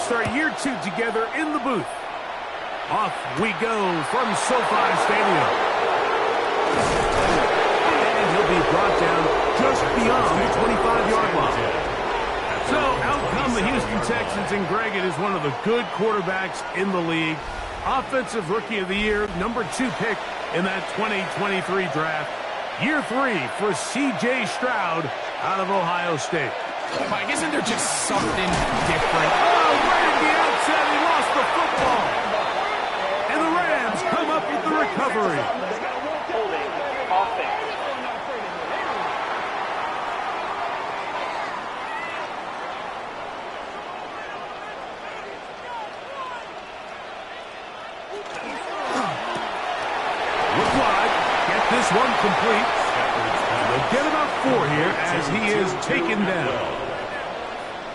start year 2 together in the booth. Off we go from SoFi Stadium. And he'll be brought down just beyond the 25-yard line. So out come the Houston Texans, and Greg, it is one of the good quarterbacks in the league. Offensive Rookie of the Year, number 2 pick in that 2023 draft. Year 3 for C.J. Stroud out of Ohio State. Mike, isn't there just something different? Oh, right at the outset, he lost the football. And the Rams come up with the recovery. Look wide, get this one complete. They'll get about 4 here as he is taken down.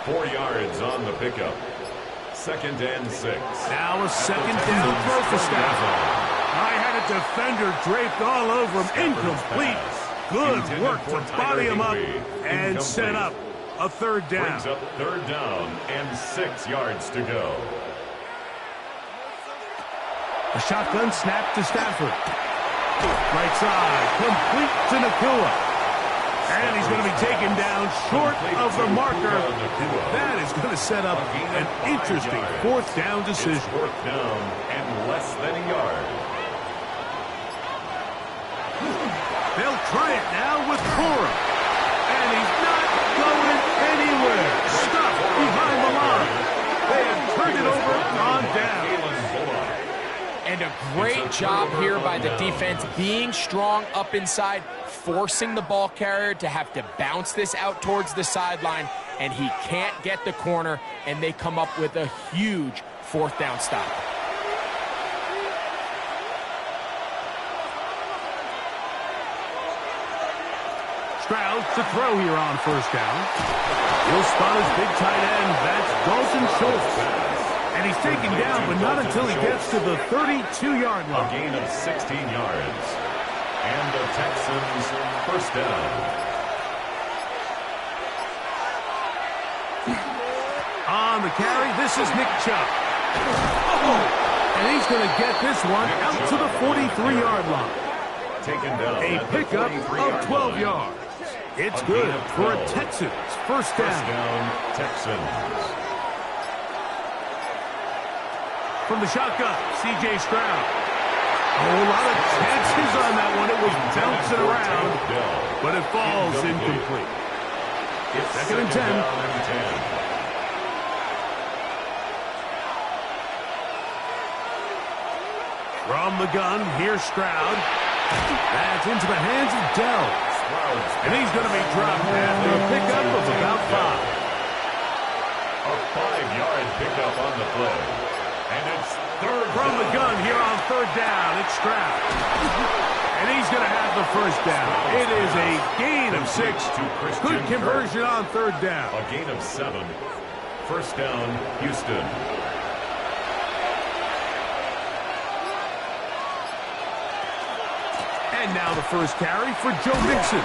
4 yards on the pickup. 2nd and 6. Now a 2nd down throw for Stafford. I had a defender draped all over him. Incomplete. Good work to body him up and set up a 3rd down. Brings up 3rd down and 6 yards to go. A shotgun snap to Stafford. Right side, complete to Nakua. And he's going to be taken down short of the marker. That is going to set up an interesting 4th down decision. It's 4th down and less than a yard. They'll try it now with Cora. And he's not going anywhere. Stuck behind the line. They have turned it over on down. And a great job here by the defense, being strong up inside, forcing the ball carrier to have to bounce this out towards the sideline, and he can't get the corner, and they come up with a huge 4th down stop. Stroud to throw here on 1st down. He'll spot his big tight end. That's Dalton Schultz. And he's taken down, but not until he gets to the 32-yard line. A gain of 16 yards. And the Texans 1st down. On the carry, this is Nick Chubb. And he's going to get this one out to the 43-yard line. Taken down. A pickup of 12 yards. It's good for a Texans 1st down. 1st down, Texans. From the shotgun, C.J. Stroud. Oh, a lot of chances on that one. It was bouncing around, but it falls incomplete. It's 2nd and 10. From the gun, here's Stroud. That's into the hands of Dell. And he's going to be dropped after a pickup of about 5. A 5-yard pickup on the play. And it's 3rd from the gun here on 3rd down. It's Stroud. And he's going to have the 1st down. It is a gain of 6. Good conversion on 3rd down. A gain of 7. 1st down, Houston. And now the 1st carry for Joe Mixon.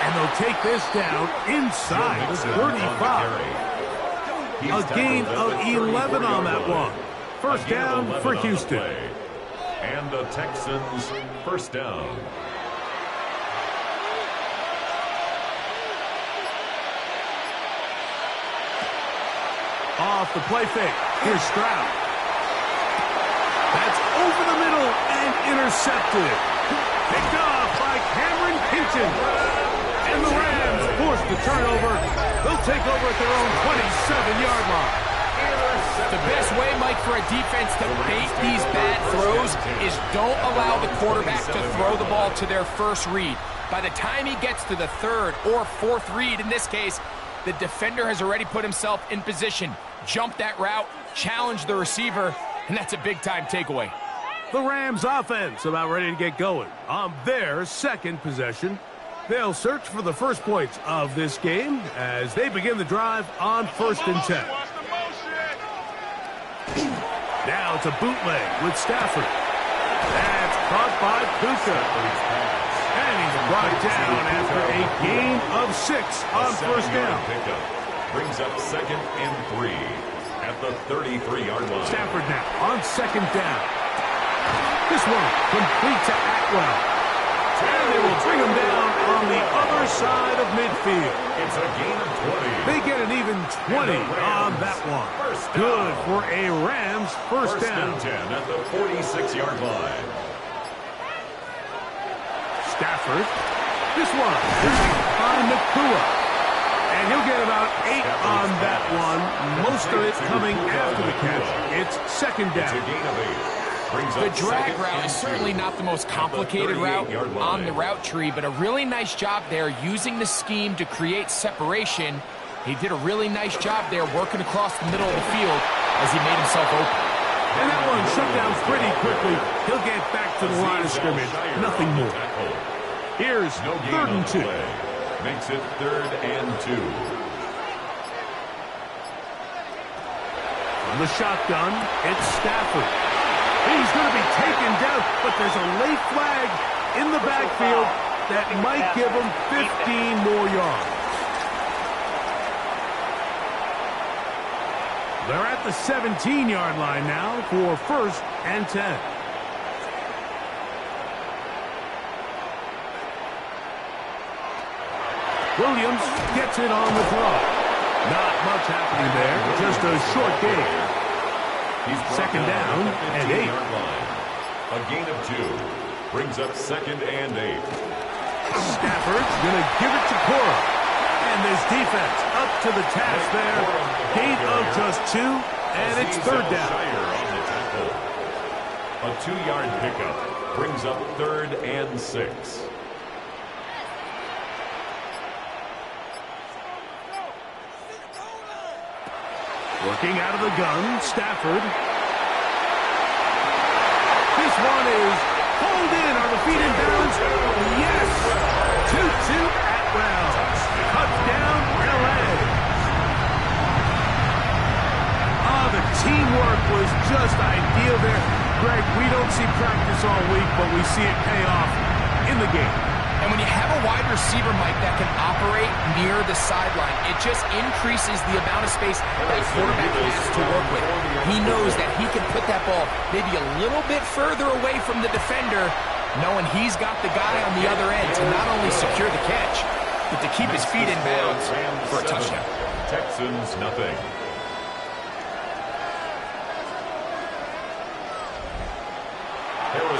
And they'll take this down inside the 35. A gain of 11 on that one. 1st down for Houston. And the Texans 1st down. Off the play fake. Here's Stroud. That's over the middle and intercepted. Picked off by Cameron Pinton. And the Rams forced the turnover. They'll take over at their own 27-yard line. The best way, Mike, for a defense to bait these bad throws is don't allow the quarterback to throw the ball to their 1st read. By the time he gets to the 3rd or 4th read, in this case, the defender has already put himself in position, jumped that route, challenged the receiver, and that's a big-time takeaway. The Rams offense about ready to get going on their 2nd possession. They'll search for the 1st points of this game as they begin the drive on 1st and 10. Now it's a bootleg with Stafford. That's caught by Puka. And he's brought down after a gain of 6 on 1st down. brings up 2nd and 3 at the 33-yard line. Stafford now on 2nd down. This one complete to Atwell. And they will bring him down on the other side of midfield. It's a gain of 20. They get an even 20 on that one. Good for a Rams first down. 10 at the 46-yard line. Stafford. This one is on Nakua. And he'll get about 8 on that one. Most of it coming after the catch. It's 2nd down. It's a gain of 8. The drag route is certainly not the most complicated route on the route tree, but a really nice job there using the scheme to create separation. He did a really nice job there working across the middle of the field as he made himself open. And that one shut down pretty quickly. He'll get back to the line of scrimmage. Nothing more. Here's 3rd and 2. Makes it 3rd and 2. On the shotgun, it's Stafford. He's going to be taken down, but there's a late flag in the backfield that might give him 15 more yards. They're at the 17-yard line now for 1st and 10. Williams gets it on the throw. Not much happening there, just a short gain. 2nd down and 8. A gain of 2 brings up 2nd and 8. Stafford's going to give it to Cora. And this defense up to the task there. Gain of just 2, and it's 3rd down. A 2-yard pickup brings up 3rd and 6. Working out of the gun, Stafford. This one is pulled in. Are the feet in bounds? Yes! 2-2 Atwell. Touchdown, L.A. The teamwork was just ideal there. Greg, we don't see practice all week, but we see it pay off in the game. And when you have a wide receiver, Mike, that can operate near the sideline, it just increases the amount of space that quarterback has to work with. He knows that he can put that ball maybe a little bit further away from the defender, knowing he's got the guy on the other end to not only secure the catch, but to keep his feet in bounds for a touchdown. Texans nothing.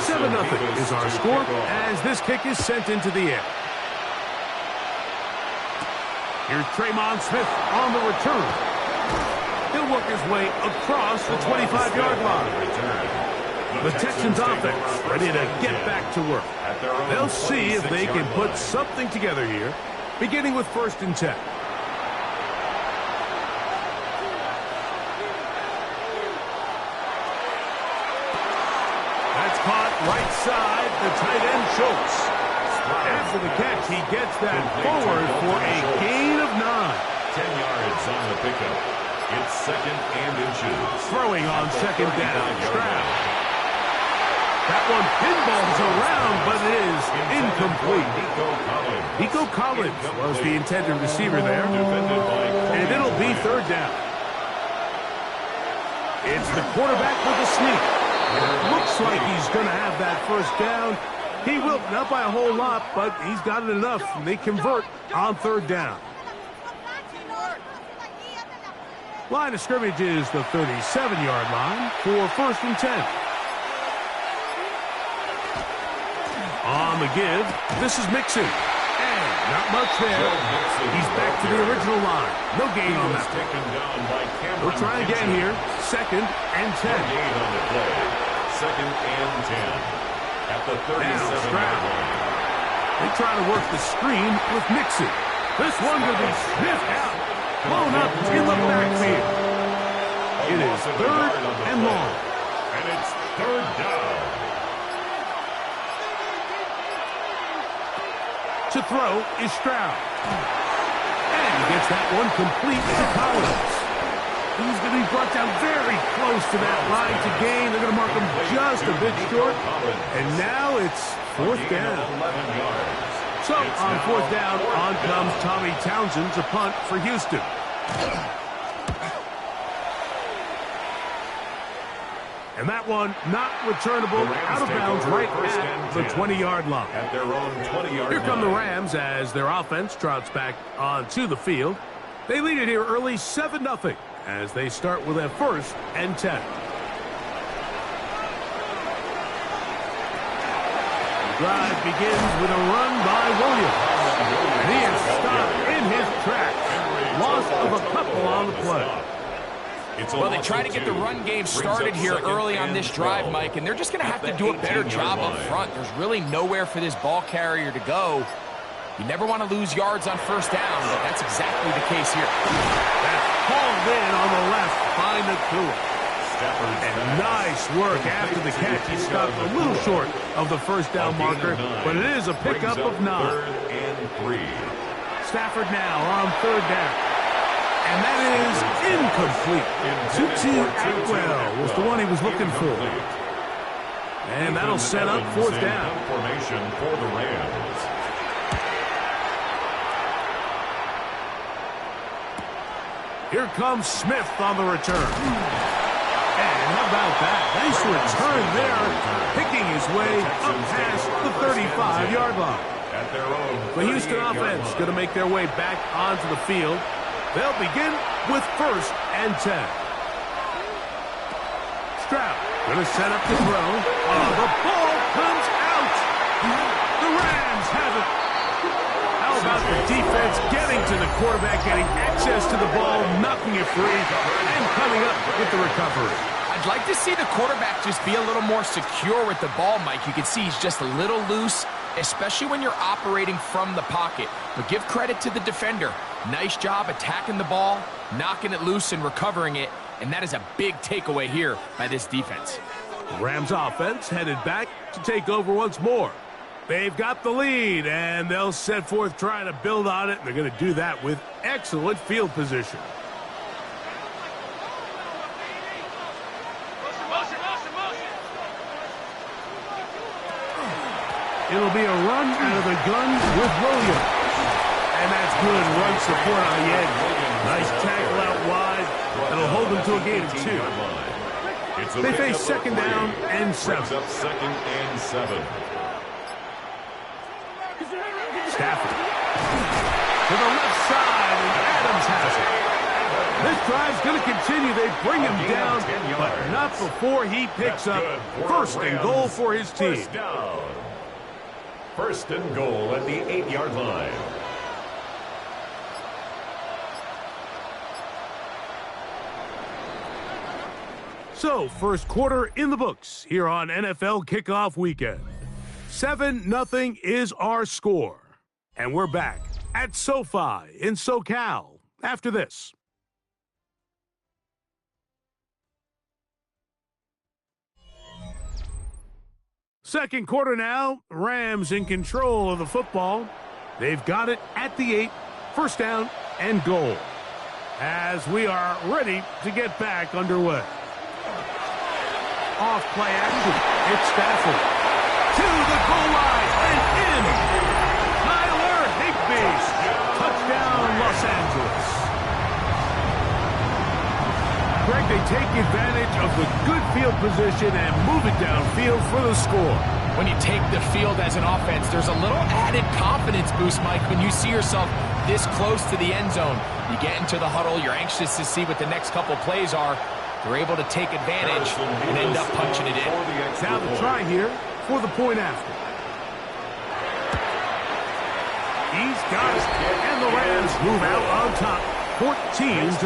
Seven 0 is our score as this kick is sent into the air. Here's Tremon Smith on the return. He'll work his way across the 25-yard line. The Texans offense ready to get back to work. They'll see if they can put something together here, beginning with 1st and 10. Caught right side, the tight end Schultz. After the catch, he gets that forward for a gain of 9. 10 yards on the pickup. It's 2nd and inches. Throwing on 2nd down, Stroud. That one pinballs around, but it is incomplete. Nico Collins was the intended receiver there. And it'll be 3rd down. It's the quarterback with a sneak. It looks like he's going to have that 1st down. He will, not by a whole lot, but he's got it enough. And they convert on 3rd down. Line of scrimmage is the 37-yard line for 1st and 10. On the give, this is Mixon. And not much there. He's back to the original line. No gain on that. We'll try again here. 2nd and 10. 2nd and 10 at the 37-yard line. They try to work the screen with Mixon. This one will be sniffed out. Blown up in the backfield. It is 3rd and long. And it's 3rd down. To throw is Stroud. And he gets that one complete to Collins. He's going to be brought down very close to that line to gain. They're going to mark him just a bit short. And now it's 4th down. So on 4th down, on comes Tommy Townsend to punt for Houston. And that one not returnable, out of bounds right at the 20-yard line. At their own 20-yard Here come the line. Rams as their offense trots back onto the field. They lead it here early 7-0 as they start with a 1st and 10. The drive begins with a run by Williams. And he is stopped in his tracks. Loss of a couple on the play. Well, they try to get the run game started here early on this drive, Mike, and they're just going to have to do a better job up front. There's really nowhere for this ball carrier to go. You never want to lose yards on 1st down, but that's exactly the case here. That's hauled in on the left by Nakua. And nice work after the catch. He stopped a little short of the 1st down marker, but it is a pickup of 9. 3rd and 3. Stafford now on 3rd down. And that is incomplete. Tutu Atwell was the one he was looking for. And that'll set up 4th down. Formation for the Rams. Here comes Smith on the return. And how about that? Nice return there, picking his way up past the 35-yard line. At their own The Houston offense going to make their way back onto the field. They'll begin with 1st and 10. Stroud going to set up the throw. Oh, the ball comes out. The Rams have it. How about the defense getting to the quarterback, getting access to the ball, knocking it free, and coming up with the recovery. I'd like to see the quarterback just be a little more secure with the ball, Mike. You can see he's just a little loose, especially when you're operating from the pocket. But give credit to the defender. Nice job attacking the ball, knocking it loose and recovering it, and that is a big takeaway here by this defense. The Rams offense headed back to take over once more. They've got the lead, and they'll set forth trying to build on it, and they're going to do that with excellent field position. It'll be a run out of the gun with Williams. And that's good run support on the edge. Nice tackle out wide. That'll hold them to a gain of 2. They face 2nd down and 7. Up 2nd and 7. Stafford to the left side, and Adams has it. This drive's going to continue. They bring him down, but not before he picks up 1st and goal for his team. 1st down. 1st and goal at the 8-yard line. So, 1st quarter in the books here on NFL Kickoff Weekend. 7-0 is our score. And we're back at SoFi in SoCal after this. Second quarter now, Rams in control of the football. They've got it at the 8, 1st down and goal. As we are ready to get back underway. Off play action, it's Stafford. To the goal line and in. Tyler Higbee. Touchdown, Los Angeles. Greg, they take advantage of the good field position and move it downfield for the score. When you take the field as an offense, there's a little added confidence boost, Mike, when you see yourself this close to the end zone. You get into the huddle, you're anxious to see what the next couple plays are. They're able to take advantage and end up punching it in. Now the try here for the point after. He's got it, and the Rams move out on top, 14-0.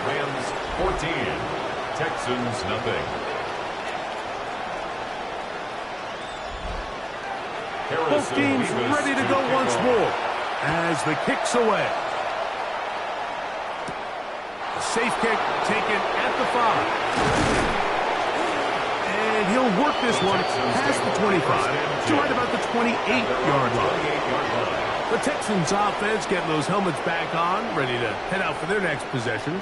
Rams 14, Texans nothing. Both teams ready to go once more as the kick's away. Safe kick taken at the 5. And he'll work this one past the 25 to right about the 28-yard line. The Texans offense getting those helmets back on, ready to head out for their next possession.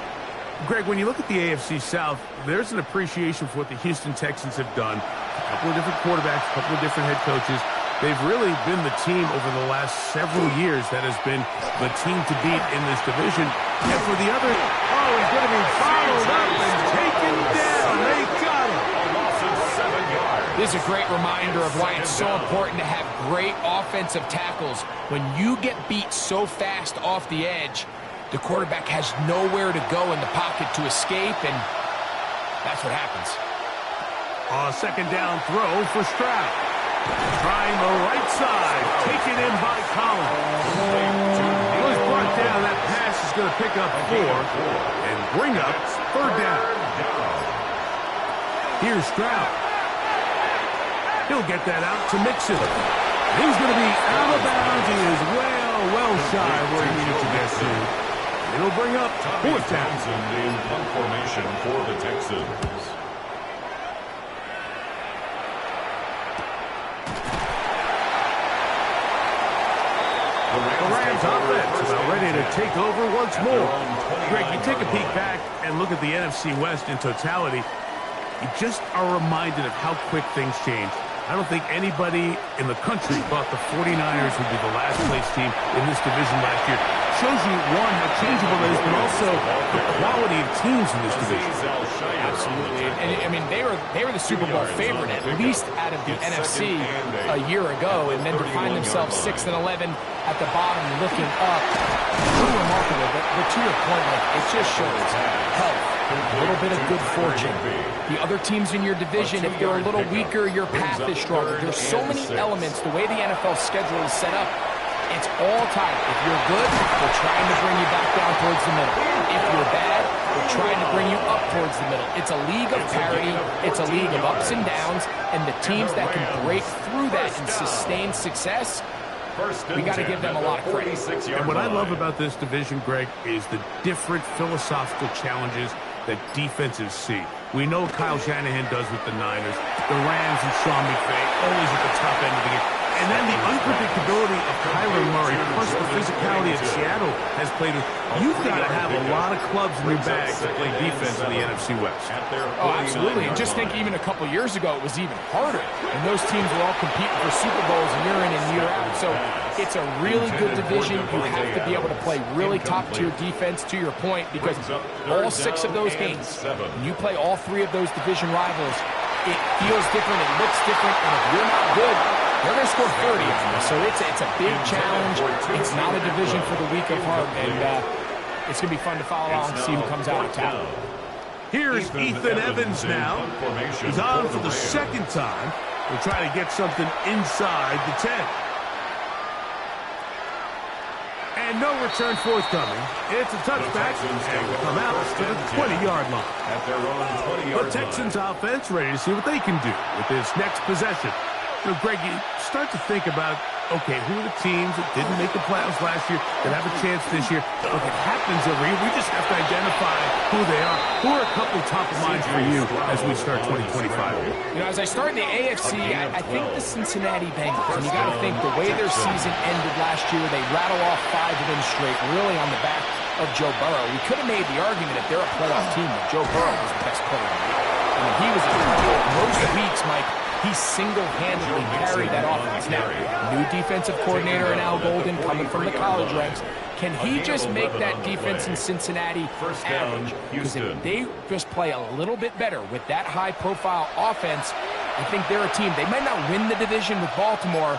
Greg, when you look at the AFC South, there's an appreciation for what the Houston Texans have done. A couple of different quarterbacks, a couple of different head coaches. They've really been the team over the last several years that has been the team to beat in this division. And for the other, he's going to be followed up and taken down. They got him. A loss of 7 yards. This is a great reminder of why it's so important to have great offensive tackles. When you get beat so fast off the edge, the quarterback has nowhere to go in the pocket to escape, and that's what happens. Second down throw for Stroud. Trying the right side. Taken in by Collins. He was brought down. That pass is going to pick up 4 and bring up third down. Here's Stroud. He'll get that out to Mixon. He's going to be out of bounds. He is well shy of where he needed to get to. It'll bring up fourth down. In punt formation for the Texans. The Rams offense about ready to take over once more. Greg, you take a peek back and look at the NFC West in totality. You just are reminded of how quick things change. I don't think anybody in the country thought the 49ers would be the last place team in this division last year. Shows you, one, how changeable it is, but also the quality of teams in this division. Absolutely. And I mean, they were the Super Bowl favorite, at least out of the NFC a year ago, and then to find themselves 6 and 11 at the bottom looking up. Pretty remarkable, but to your point, like, it just shows health, a little bit of good fortune. The other teams in your division, if they're a little weaker, your path is stronger. There's so many elements. The way the NFL schedule is set up, it's all tied. If you're good, we're trying to bring you back down towards the middle. If you're bad, we're trying to bring you up towards the middle. It's a league of parity. It's a league of ups and downs. And the teams that can break through that and sustain success, we got to give them a lot of credit. And what I love about this division, Greg, is the different philosophical challenges that defenses see. We know Kyle Shanahan does with the Niners. The Rams and Sean McVay always at the top end of the game. And then the unpredictability of Kyler Murray, plus the physicality that Seattle has played with. You've got to have a lot of clubs in your bag to play defense in the NFC West. Oh, absolutely. And just think even a couple years ago, it was even harder. And those teams were all competing for Super Bowls year in and year out. So it's a really good division. You have to be able to play really top-tier defense, to your point, because all 6 of those games, when you play all 3 of those division rivals, it feels different, it looks different, and if you're not good, they're going to score 30 on you. So it's a big challenge. It's not a division for the weak of heart, and it's going to be fun to follow along and see who comes out on top. Here's Ethan Evans now. He's on for the second time. We'll try to get something inside the 10. And no return forthcoming. It's a touchback, and will come out to the 20-yard line. At their own 20-yard The Texans offense ready to see what they can do with this next possession. You know, Greg, you start to think about, okay, who are the teams that didn't make the playoffs last year that have a chance this year? Look, it happens every year. We just have to identify who they are. Who are a couple top of mind for you as we start 2025? You know, as I start in the AFC, I think the Cincinnati Bengals. And you got to think the way their season ended last year, they rattle off 5 of them straight, really on the back of Joe Burrow. We could have made the argument if they're a playoff team that Joe Burrow was the best player in the league. I mean, he was most weeks, Mike. He single-handedly carried that offense. Now, new defensive coordinator in Al Golden coming from the college ranks. Can he just make that defense in Cincinnati average? Because if they just play a little bit better with that high-profile offense, I think they're a team. They might not win the division with Baltimore,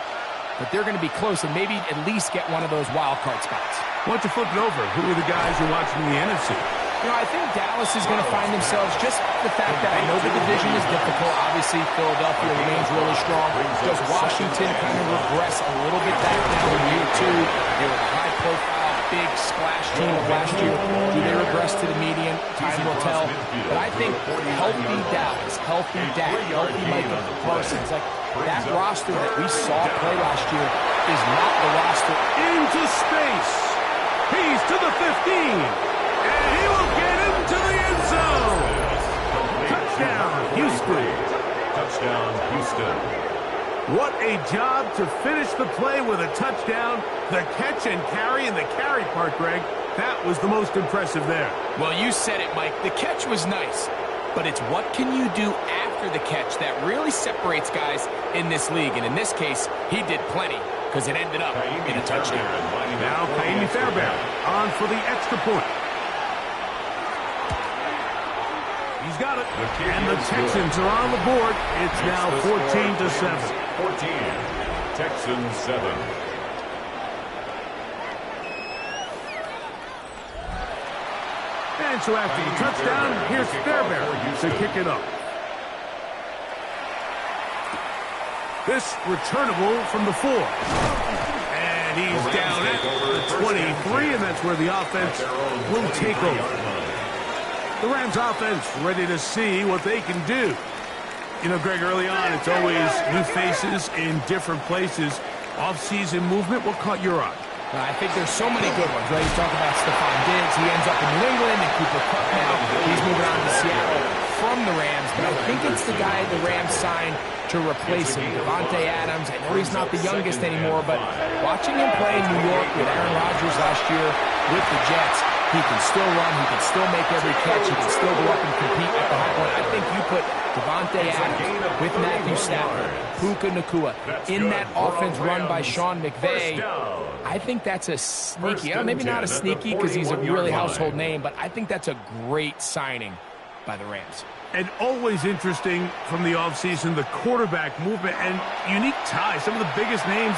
but they're going to be close and maybe at least get one of those wild card spots. Why don't you flip it over? Who are the guys you're watching in the NFC? You know, I think Dallas is going to find themselves, just the fact that I know the division is difficult. Obviously, Philadelphia remains really strong. Does Washington kind of regress a little bit back now in year 2? They were the high-profile, big splash team of last year. Do they regress to the median? Time will tell. But I think healthy Dallas, healthy Dak, healthy Michael Parsons, like that roster that we saw play last year is not the roster. Into space. He's to the 15. And he will get into the end zone. Touchdown, Houston. Touchdown, Houston. What a job to finish the play with a touchdown. The catch and carry, and the carry part, Greg, that was the most impressive there. Well, you said it, Mike. The catch was nice. but it's what can you do after the catch that really separates guys in this league. And in this case, he did plenty because it ended up in a touchdown. Now Kaimi Fairbairn on for the extra point. He's got it. And the Texans are on the board. It's now 14-7. 14. Texans 7. And so after the touchdown, here's Fairbairn to kick it up. This returnable from the 4. And he's down at the 23, and that's where the offense will take over. The Rams offense ready to see what they can do. You know, Greg, early on, it's always new faces in different places. Off-season movement, what caught your eye? I think there's so many good ones, right? You talk about Stephon Diggs. He ends up in New England, and Cooper Kupp now. He's moving on to Seattle from the Rams. But I think it's the guy the Rams signed to replace him, Davante Adams. I know he's not the youngest anymore, but watching him play in New York with Aaron Rodgers last year with the Jets, he can still run, he can still make every catch, he can still go up and compete at the high point. I think you put Davante Adams with Matthew Stafford, Puka Nacua, in that offense run by Sean McVay. I think that's a sneaky, maybe not a sneaky because he's a really household name, but I think that's a great signing by the Rams. And always interesting from the offseason, the quarterback movement and unique ties. Some of the biggest names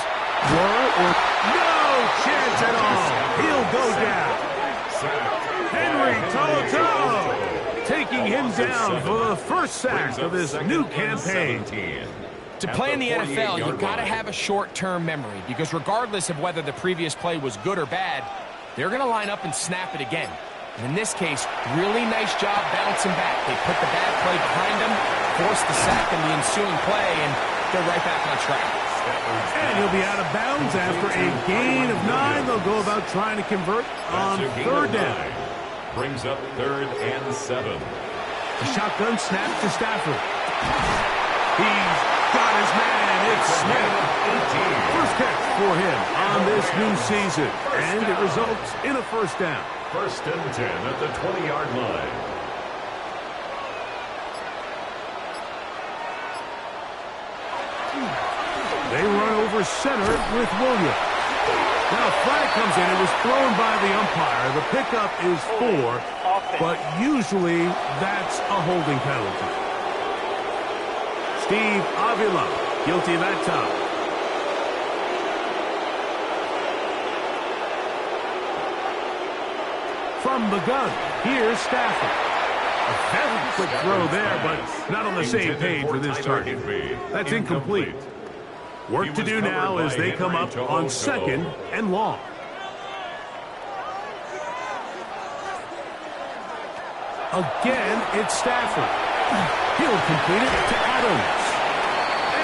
were or no chance at all. He'll go down. Henry To'oTo'o taking him down for the first sack of this new campaign. To play in the NFL, you've got to have a short-term memory because regardless of whether the previous play was good or bad, they're going to line up and snap it again. And in this case, really nice job bouncing back. They put the bad play behind them, forced the sack in the ensuing play, and they're right back on track. And he'll be out of bounds after a gain of 9. They'll go about trying to convert on third down. Brings up 3rd and 7. The shotgun snap to Stafford. He's got his man. It's Smith. First catch for him on this new season. And it results in a first down. 1st and 10 at the 20-yard line. They run over center with Williams. Now a flag comes in. It was thrown by the umpire. The pickup is 4, but usually that's a holding penalty. Steve Avila, guilty of that time. From the gun, here's Stafford. A very quick throw there, but not on the same page with his target. That's incomplete. Work to do now as they come up on 2nd and long. Again, it's Stafford. He'll complete it to Adams.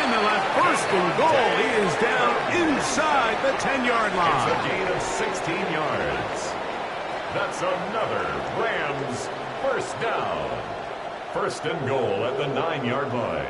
And they'll have 1st and goal. He is down inside the 10-yard line. It's a gain of 16 yards. That's another Rams first down. 1st and goal at the 9-yard line.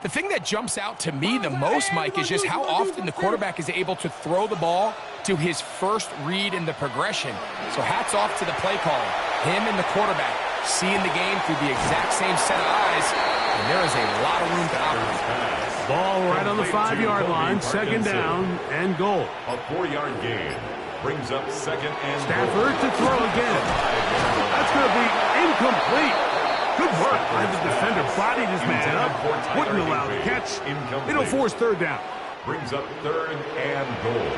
The thing that jumps out to me the most, Mike, is just how often the quarterback is able to throw the ball to his first read in the progression. So hats off to the play caller. Him and the quarterback seeing the game through the exact same set of eyes, and there is a lot of room to operate. Ball right on the 5-yard line, 2nd down and goal. A 4-yard gain brings up 2nd and Stafford to throw again. That's going to be incomplete. Good work by the defender. Bodied his man up. Wouldn't allow the catch. It'll force 3rd down. Brings up 3rd and goal.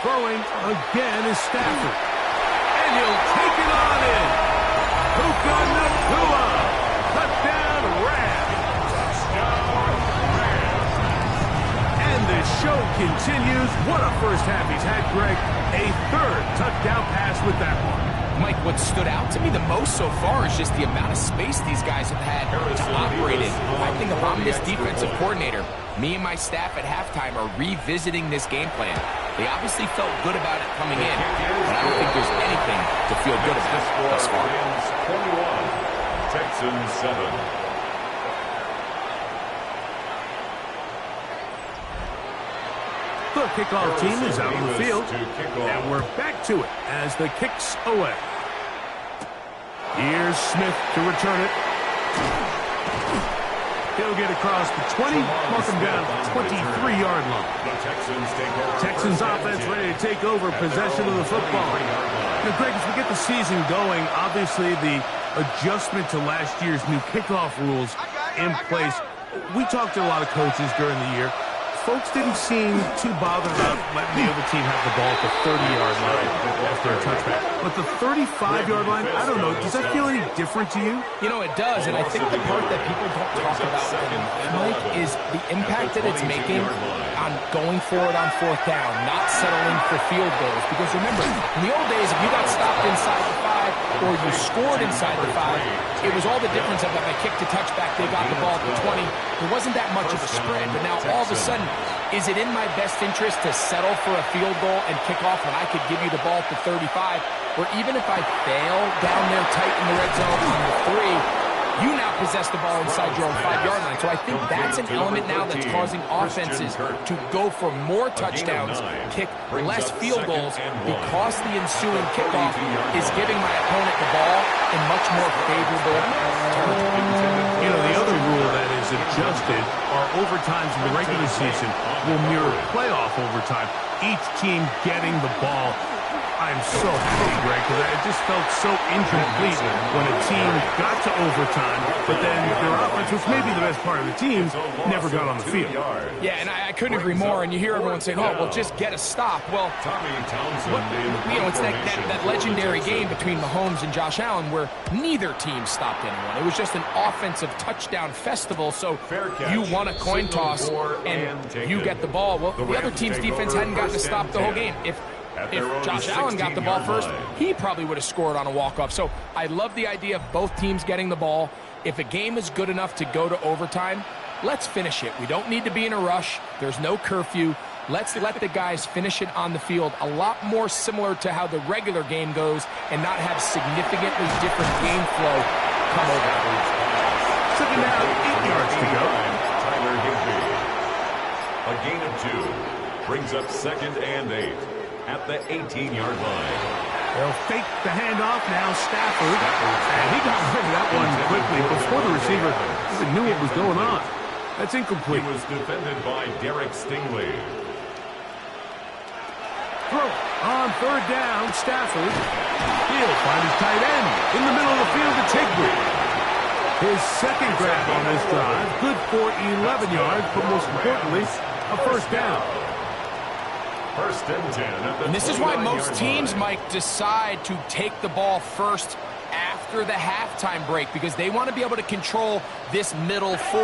Throwing again is Stafford. And he'll take it on in. Puka Nacua. Touchdown Rams. And the show continues. What a first half he's had, Greg. A 3rd touchdown pass with that one. Mike, what stood out to me the most so far is just the amount of space these guys have had to operate in. I think if I'm this defensive coordinator, me and my staff at halftime are revisiting this game plan. They obviously felt good about it coming in, but I don't think there's anything to feel good about thus far. 21, Texans 7. The kickoff team is out on the field, and we're back to it as the kick's away. Here's Smith to return it. He'll get across the 20, mark him down at the 23-yard line. Texans offense ready to take over possession of the football. Now, Greg, as we get the season going, obviously the adjustment to last year's new kickoff rules in place. We talked to a lot of coaches during the year. Folks didn't seem too bothered about letting the other team have the ball at the 30-yard line after a touchback. But the 35-yard line, I don't know, does that feel any different to you? You know, it does, and I think the part that people don't talk about, Mike, is the impact that it's making on going for it on fourth down, not settling for field goals. Because remember, in the old days, if you got stopped inside the 5 or you scored inside the 5, it was all the difference of if I kicked a touchback, they got the ball at the 20. There wasn't that much of a spread, but now all of a sudden, is it in my best interest to settle for a field goal and kick off when I could give you the ball at the 35? Or even if I fail down there tight in the red zone on the 3, you now possess the ball inside your own 5-yard line. So I think that's an element now that's causing offenses to go for more touchdowns, kick less field goals, because the ensuing kickoff is giving my opponent the ball in much more favorable terms. You know, the other rule that is adjusted are overtimes in the regular season will mirror playoff overtime. Each team getting the ball. I'm so happy, Greg, because it just felt so incomplete when a team got to overtime, but then their offense, which may be the best part of the team, never got on the field. Yeah, and I couldn't agree more, and you hear everyone saying, oh, well, just get a stop. Well, it's that legendary game between Mahomes and Josh Allen where neither team stopped anyone. It was just an offensive touchdown festival, so you won a coin toss, and you get the ball. Well, the other team's defense hadn't gotten to stop the whole game. If Josh Allen got the ball first, he probably would have scored on a walk-off. So I love the idea of both teams getting the ball. If a game is good enough to go to overtime, let's finish it. We don't need to be in a rush. There's no curfew. Let's let the guys finish it on the field. A lot more similar to how the regular game goes and not have significantly different game flow come over. Second down, 8 yards to go. Tyler Higbee. A gain of 2 brings up 2nd and 8. At the 18-yard line. They'll fake the handoff now, Stafford. And he got rid of that one quickly before the receiver even knew what was going on. That's incomplete. He was defended by Derek Stingley. Throw on 3rd down, Stafford. He'll find his tight end in the middle of the field to Higbee. His second grab on this drive, good for 11 yards, but most importantly, a first down. First and 10 at the and this is why most teams, Mike, decide to take the ball first after the halftime break, because they want to be able to control this middle 4.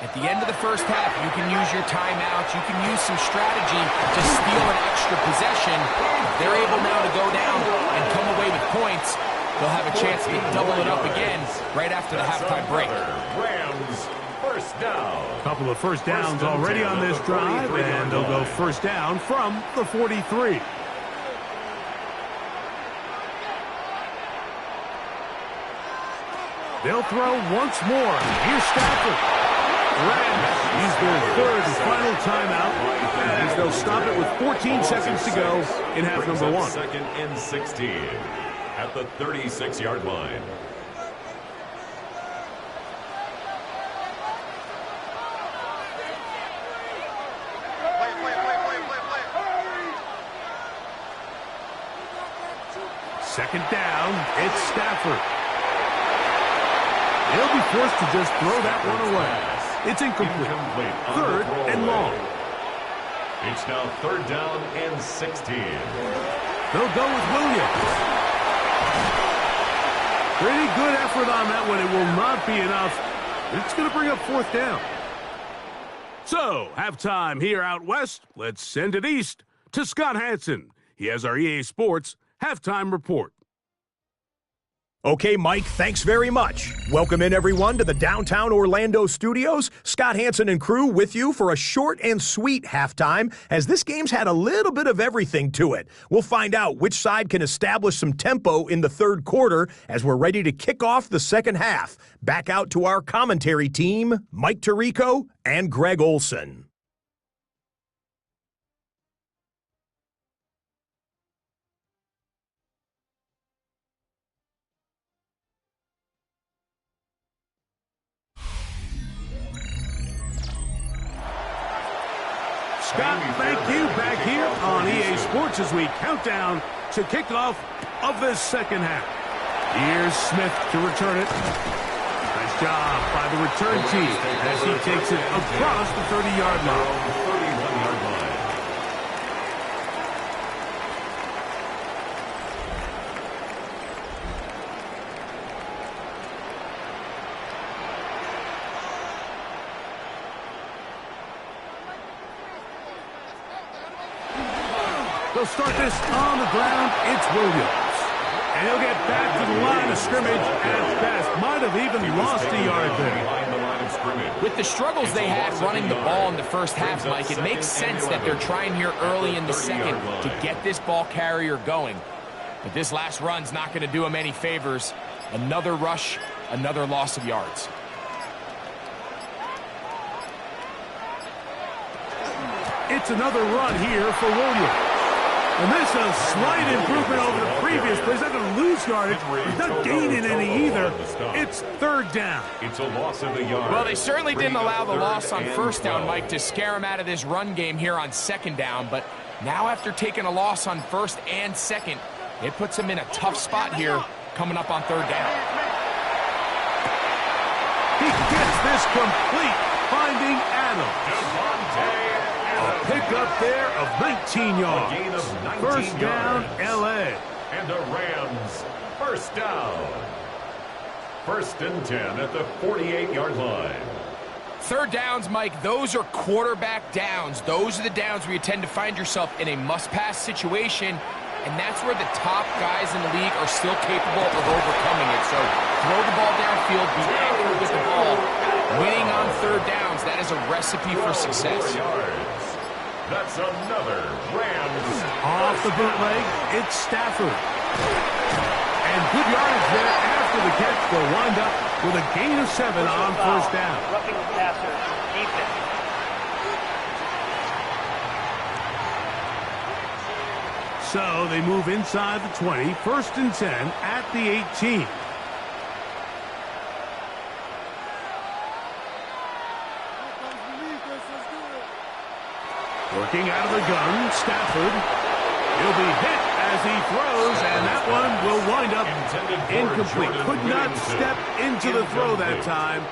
At the end of the first half, you can use your timeouts, you can use some strategy to steal an extra possession. If they're able now to go down and come away with points, they'll have a chance to double it up again right after the halftime break. Rams. First down. A couple of first downs already on this drive, and they'll go first down from the 43. They'll throw once more. Here's Stafford. Rams use their 3rd and final timeout, as they'll stop it with 14 seconds to go in half number 1. 2nd and 16 at the 36-yard line. Second down, it's Stafford. He'll be forced to just throw that one away. It's incomplete. 3rd and long. It's now 3rd down and 16. They'll go with Williams. Pretty good effort on that one. It will not be enough. It's going to bring up 4th down. So, halftime here out west. Let's send it east to Scott Hansen. He has our EA Sports Halftime Report. Okay, Mike, thanks very much. Welcome in, everyone, to the downtown Orlando studios. Scott Hansen and crew with you for a short and sweet halftime, as this game's had a little bit of everything to it. We'll find out which side can establish some tempo in the 3rd quarter as we're ready to kick off the 2nd half. Back out to our commentary team, Mike Tirico and Greg Olson. Scott, thank you. Back here on EA Sports as we count down to kickoff of this second half. Here's Smith to return it. Nice job by the return team as he takes it across the 30-yard line. 31-yard line. They'll start this on the ground. It's Williams. And he'll get back to the line of scrimmage at best. Might have even lost a yard there. With the struggles they had running the ball in the first half, Mike, it makes sense that they're trying here early in the second to get this ball carrier going. But this last run's not going to do him any favors. Another rush, another loss of yards. It's another run here for Williams. And this is a slight improvement over the previous play. He's not going to lose yardage. He's not gaining any either. It's third down. It's a loss of a yard. Well, they certainly didn't allow the loss on first down, Mike, to scare him out of this run game here on second down. But now after taking a loss on first and second, it puts him in a tough spot here coming up on third down. He gets this complete, finding Adams. A pickup there of 19 yards. A gain of 19 First down, yards. L.A. And the Rams, first down. First and 10 at the 48-yard line. Third downs, Mike, those are quarterback downs. Those are the downs where you tend to find yourself in a must-pass situation, and that's where the top guys in the league are still capable of overcoming it. So throw the ball downfield, be accurate with the ball. Winning on third downs, that is a recipe for success. That's another Rams. Off the bootleg, it's Stafford. And good yardage there after the catch. They'll wind up with a gain of 7 on first down. Roughing the passer, defense. So they move inside the 20, first and 10 at the 18. Working out of the gun, Stafford. He'll be hit as he throws, and that one will wind up incomplete. Could not step into the throw that time.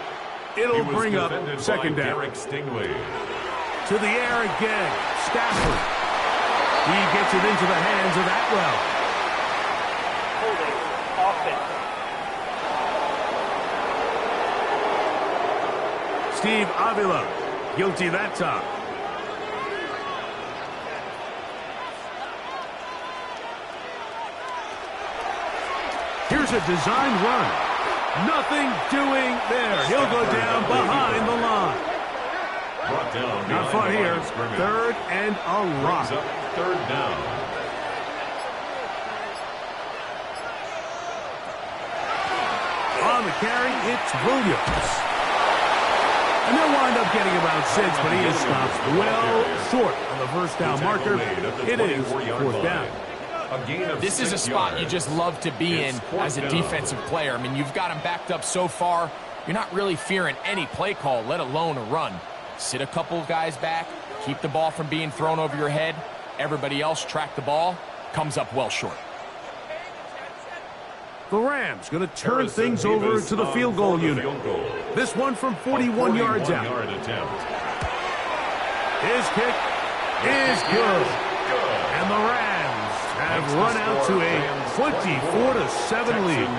It'll bring up second down. To the air again, Stafford. He gets it into the hands of Atwell. Holding, offense. Steve Avila, guilty that time. Here's a design run. Nothing doing there. He'll go down behind the line. Not far here. Third and a lot. Third down. On the carry, it's Williams. And they'll wind up getting about 6, but he is stopped well short of the first down marker. It is fourth down. This is a spot you just love to be in as a defensive player. I mean, you've got him backed up so far. You're not really fearing any play call, let alone a run. Sit a couple guys back, keep the ball from being thrown over your head. Everybody else track the ball, comes up well short. The Rams going to turn things over to the field goal unit. This one from 41 yards out. His kick is good. And the Rams have run out to a 24-7 lead.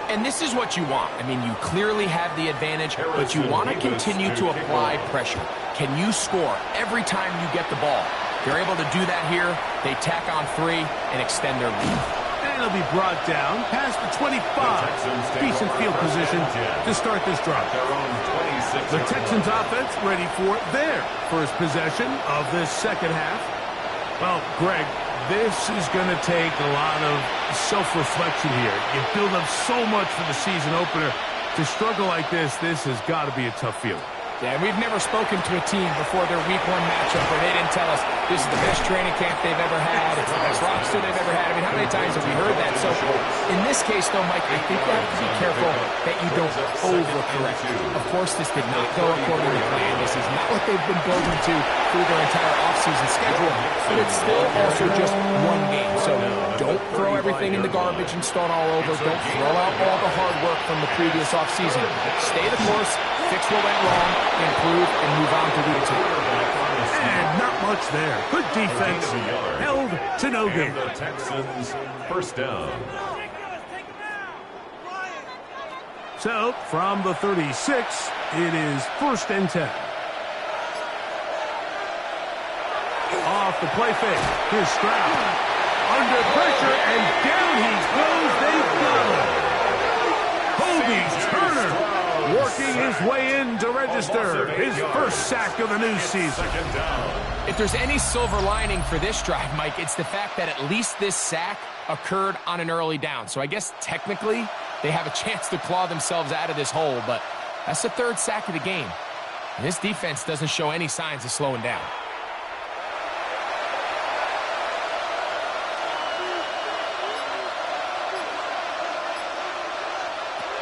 And this is what you want. I mean, you clearly have the advantage, but you want to continue to apply pressure. Can you score every time you get the ball? They're able to do that here. They tack on 3 and extend their lead. And it'll be brought down past the 25. Decent field position to start this drive. The Texans offense ready for their first possession of this second half. Well, Greg, this is going to take a lot of self-reflection here. You build up so much for the season opener. To struggle like this has got to be a tough feeling. Yeah, and we've never spoken to a team before their week 1 matchup where they didn't tell us this is the best training camp they've ever had, it's the best roster they've ever had. I mean, how many times have we heard that? So in this case, though, Mike, I think you have to be careful that you don't overcorrect. Of course, this did not go according to plan. This is not what they've been building to through their entire offseason schedule, but it's still also just one game. So don't throw everything in the garbage and start all over. Don't throw out all the hard work from the previous offseason. Stay the course, fix what went wrong, improve, and move on to week 2. And not much there. Good defense. Held to no gain. The Texans first down. So, from the 36, it is 1st and 10. Off the play fake. Here's Stroud. Under pressure, and down he goes. They've got him. Kobe Turner working his way in to register his first sack of the new season. If there's any silver lining for this drive, Mike, it's the fact that at least this sack occurred on an early down. So I guess technically they have a chance to claw themselves out of this hole, but that's the 3rd sack of the game. And this defense doesn't show any signs of slowing down.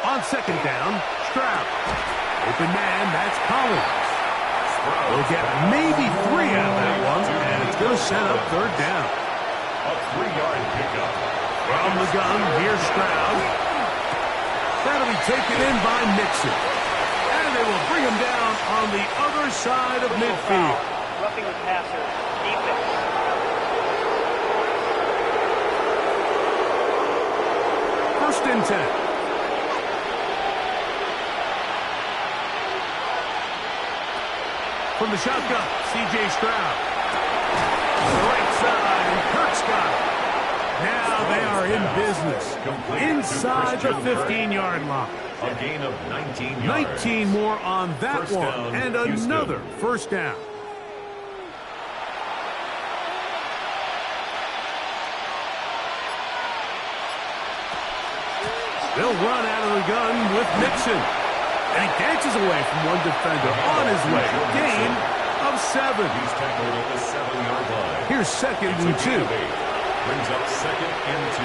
On 2nd down, Stroud. Open man, that's Collins. We'll get maybe 3 out of that one, and it's going to set up 3rd down. A 3-yard pickup. From the gun, here's Stroud. That'll be taken in by Mixon. And they will bring him down on the other side of midfield. Roughing the passer. Defense. First and 10. From the shotgun, C.J. Stroud. The right side, and Kirk's got it. Now they are in business. Inside the 15-yard line. A gain of 19 yards. 19 more on that First one, down, and Houston. another first down. They'll run out of the gun with Mixon. And he dances away from one defender on his way. Gain of 7. He's tackled at the 7-yard line. Here's 2nd and 2. Brings up 2nd and 2.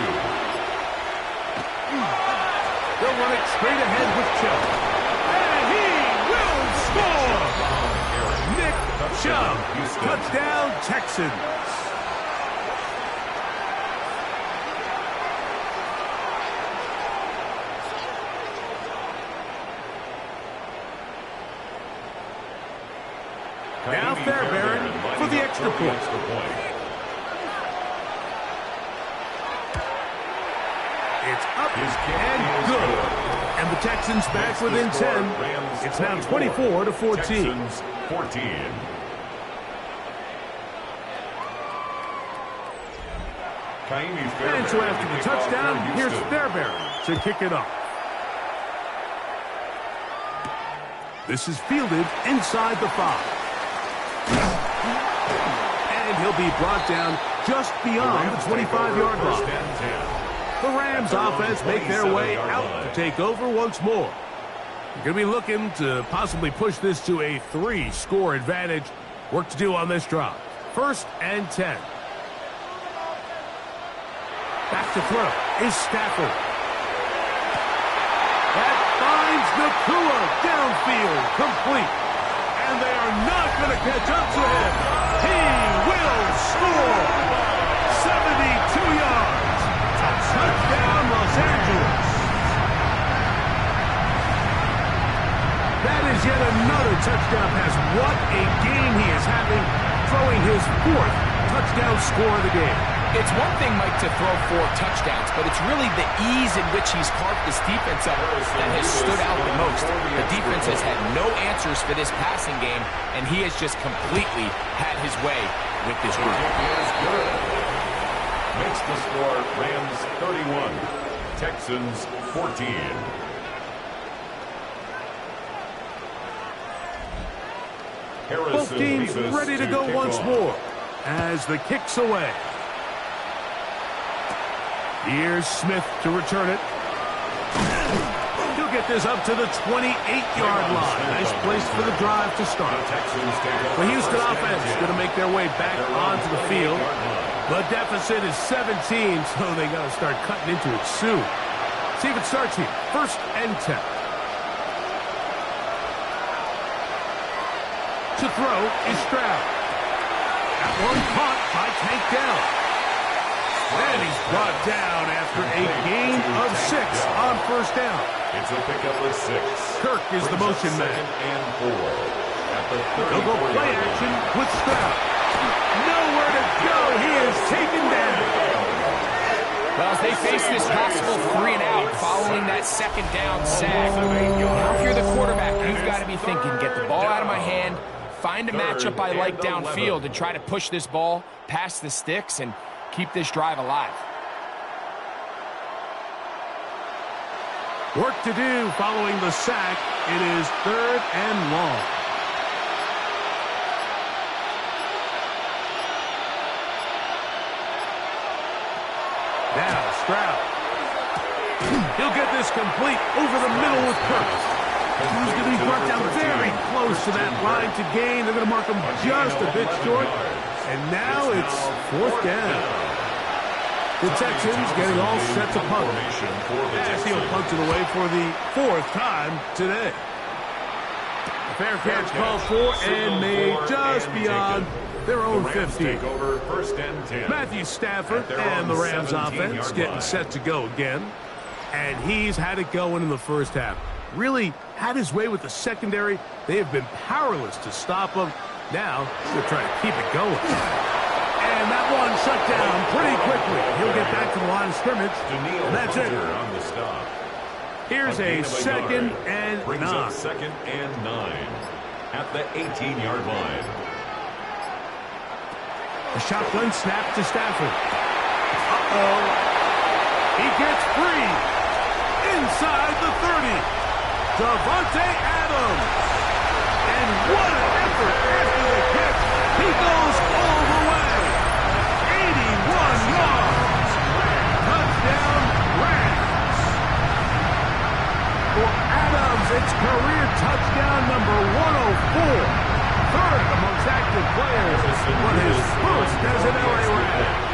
They'll run it straight ahead with Chubb. And he will score! Nick Chubb. Touchdown, Texans. Now Fairbairn for the extra point. It's up and good. And the Texans back within 10. It's now 24-14. Texans 14. And so after the touchdown, here's Fairbairn to kick it off. This is fielded inside the 5. And he'll be brought down just beyond the 25-yard line. The Rams offense make their way out to take over once more. You're going to be looking to possibly push this to a 3-score advantage. Work to do on this drive. 1st and 10. Back to throw is Stafford. That finds Nakua downfield, complete. And they are not going to catch up to him. He will score. 72 yards. Touchdown, Los Angeles. That is yet another touchdown pass. What a game he is having, throwing his 4th touchdown score of the game. It's one thing, Mike, to throw 4 touchdowns, but it's really the ease in which he's carved this defense up that has stood out the most. The defense has had no answers for this passing game, and he has just completely had his way with this group. Makes the score Rams 31, Texans 14. Both teams ready to go once more as the kick's away. Here's Smith to return it. He'll get get this up to the 28-yard line. Nice place for the drive to start. The Houston offense is going to make their way back onto the field. The deficit is 17, so they got to start cutting into it soon. See if it starts here. 1st and 10. To throw is Stroud. That one caught by Tank Dell. And he's brought down after a gain of 6 on 1st down. It's a pickup of 6. Kirk is the motion man. 2nd and 4. At the They'll go play action with Stroud. Nowhere to go. He is taken down. Well, as they face this possible 3 and out following that 2nd down sack, now if you're the quarterback, you've got to be thinking, get the ball out of my hand, find a matchup I like downfield, and try to push this ball past the sticks and keep this drive alive. Work to do following the sack. It is 3rd and long. Now Stroud. He'll get this complete over the middle with Kirk. He's going to be brought down very close to that line to gain. They're going to mark him just a bit short. And now it's 4th down. The Texans getting all set to punt. As he'll punt it away for the 4th time today. A fair catch called for and made just beyond their own 50. Matthew Stafford and the Rams offense getting set to go again. And he's had it going in the 1st half. Really had his way with the secondary. They have been powerless to stop him. Now, they're trying to keep it going. And that one shut down pretty quickly. He'll get back to the line of scrimmage. And that's it. On the stop. Here's a 2nd and 9. Brings up 2nd and 9 at the 18-yard line. A shotgun snap to Stafford. Uh-oh. He gets free. Inside the 30. Davante Adams. And what an effort after the catch. He goes all the way. 81 yards. Touchdown, Rams. For Adams, it's career touchdown number 104. 3rd amongst active players, but his 1st as an LA Ram.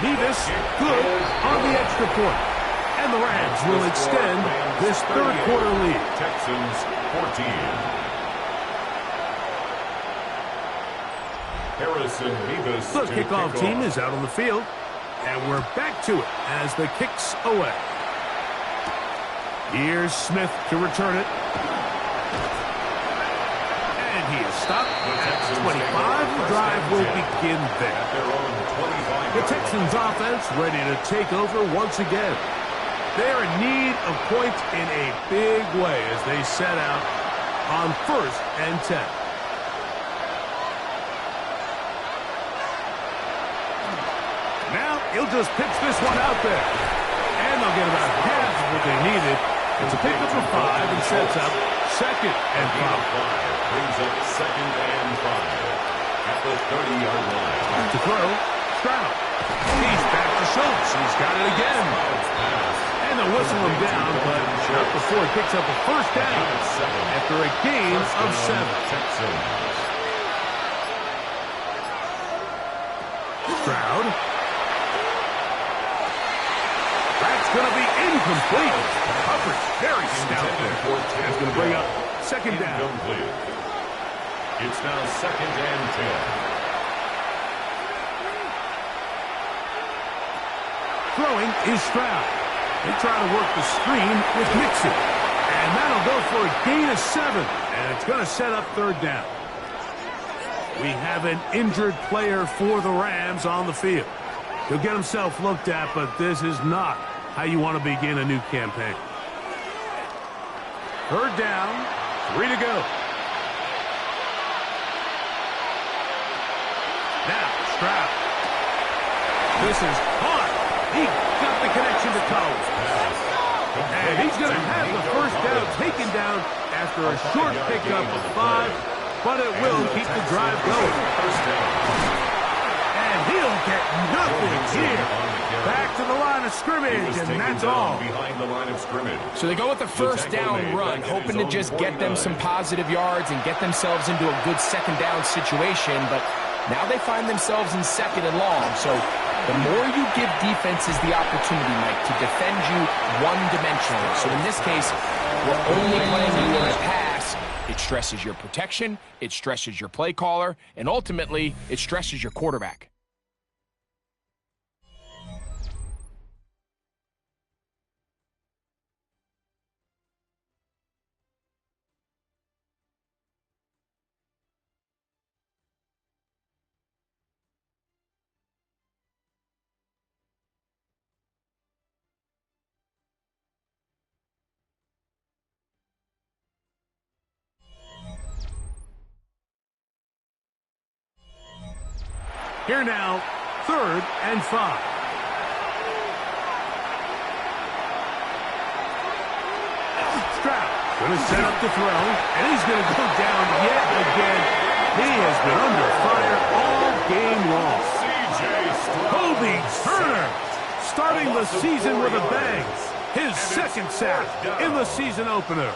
Nevis good on the extra point. And the Rams will extend this 3rd quarter lead. Texans 14. Harrison Nevis. The kickoff team is out on the field. And we're back to it as the kick's away. Here's Smith to return it. And he is stopped at 25. The drive will begin there. The Texans offense ready to take over once again. They are in need of points in a big way as they set out on 1st and 10. Now he'll just pitch this one out there. And they'll get about half of what they needed. It's a pickup for 5 and sets up 2nd and 5. Brings up 2nd and 5 at the 30-yard line. Back to throw. Stroud. He's back to Schultz. He's got it again. And they'll whistle him down, but not before he picks up a 1st down after a gain of 7. Stroud. That's going to be incomplete. Coverage very stout there. That's going to bring up 2nd down. It's now 2nd and 10. Throwing is Stroud. They try to work the screen with Mixon. And that'll go for a gain of 7. And it's going to set up 3rd down. We have an injured player for the Rams on the field. He'll get himself looked at, but this is not how you want to begin a new campaign. 3rd down, 3 to go. Now, Stroud. This is caught. He got the connection to Collins. And he's going to have the 1st down taken down after a short pickup of 5, but it will keep the drive going. And And he'll get nothing here. Back to the line of scrimmage, and that's all. Behind the line of scrimmage. So they go with the first down run, hoping to just get them some positive yards and get themselves into a good second down situation, but now they find themselves in second and long. So the more you give defenses the opportunity, Mike, to defend you one-dimensionally. So in this case, we're only playing you in a pass. It stresses your protection, it stresses your play caller, and ultimately, it stresses your quarterback. Here now, 3rd and 5. Stroud going to set up the throw, and he's going to go down yet again. He has been under fire all game long. Kobe Turner starting the season with a bang. His second sack in the season opener.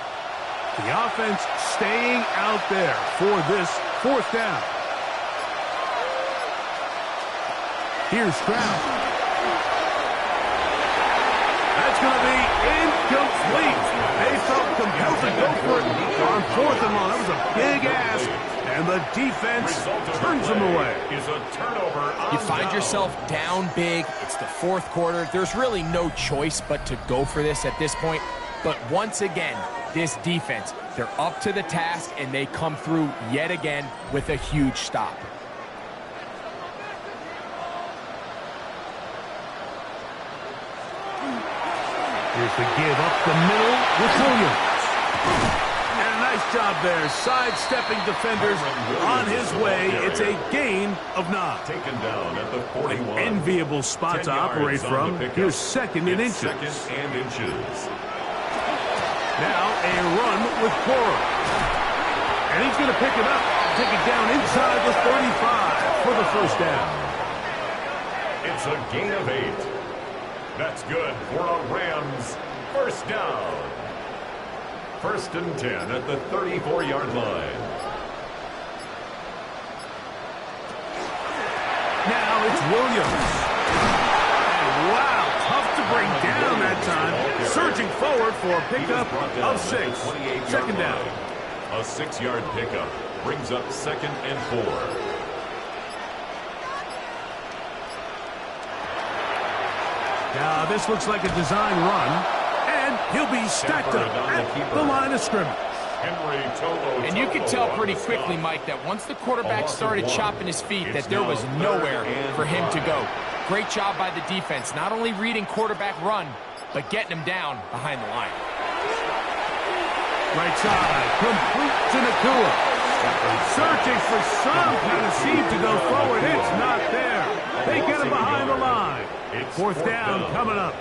The offense staying out there for this 4th down. Here's Stroud. That's going to be incomplete. They felt compelled to go for it on 4th and long. That was a big ask, and the defense turns them away. You find yourself down big. It's the 4th quarter. There's really no choice but to go for this at this point. But once again, this defense, they're up to the task, and they come through yet again with a huge stop. Here's the give up the middle with Williams. And a nice job there, sidestepping defenders on his way. It's a gain of 9. Taken down at the 41. An enviable spot to operate from. Here's 2nd and inches. 2nd and inches. Now a run with Cora. And he's going to pick it up. Take it down inside the 35 for the 1st down. It's a gain of 8. That's good for a Rams 1st down. 1st and 10 at the 34-yard line. Now it's Williams. And wow, tough to bring down that time. Surging forward for a pickup of 6. 2nd down. A 6-yard pickup brings up 2nd and 4. Now this looks like a design run, and he'll be stacked up at the line of scrimmage. And you could tell pretty quickly, Mike, that once the quarterback started chopping his feet, that there was nowhere for him to go. Great job by the defense, not only reading quarterback run, but getting him down behind the line. Right side, complete to Nakua. Searching for some kind of seam to go forward. It's not there. They get him behind the line. 4th down coming up.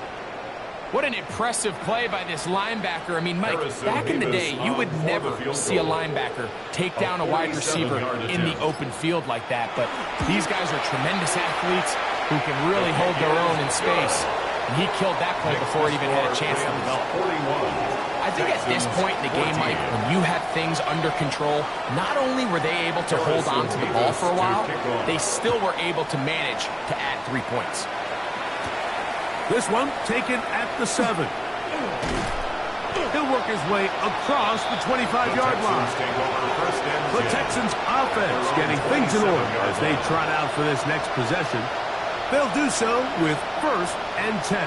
What an impressive play by this linebacker. I mean, Mike, back in the day, you would never see a linebacker take down a wide receiver in the open field like that. But these guys are tremendous athletes who can really hold their own in space. And he killed that play before it even had a chance to develop. I think at this point in the game, Mike, when you had things under control, not only were they able to hold on to the ball for a while, they still were able to manage to add 3 points. This one taken at the 7. He'll work his way across the 25-yard line. The Texans offense getting things in order as they trot out for this next possession. They'll do so with 1st and 10.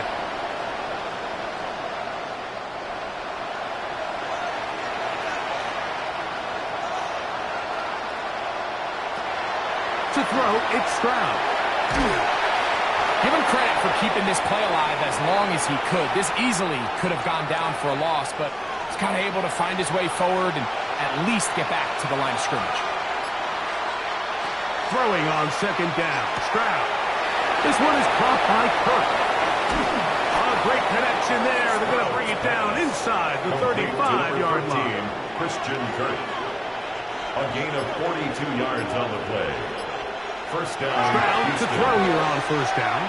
To throw, it's Stroud. Give him credit for keeping this play alive as long as he could. This easily could have gone down for a loss, but he's kind of able to find his way forward and at least get back to the line of scrimmage. Throwing on 2nd down, Stroud. This one is caught by Kirk. Oh, great connection there. They're going to bring it down inside the 35-yard line. Christian Kirk. A gain of 42 yards on the play. First down. Stroud to throw here on first down.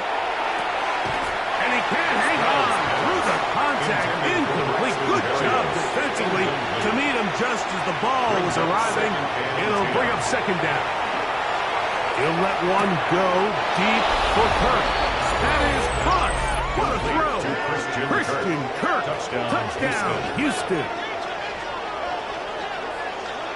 And he can't hang on through the contact. Incomplete. Good job defensively to meet him just as the ball was arriving. It'll bring up second down. He'll let one go deep for Kirk. That is caught. What a throw. Christian Kirk. Touchdown, Houston.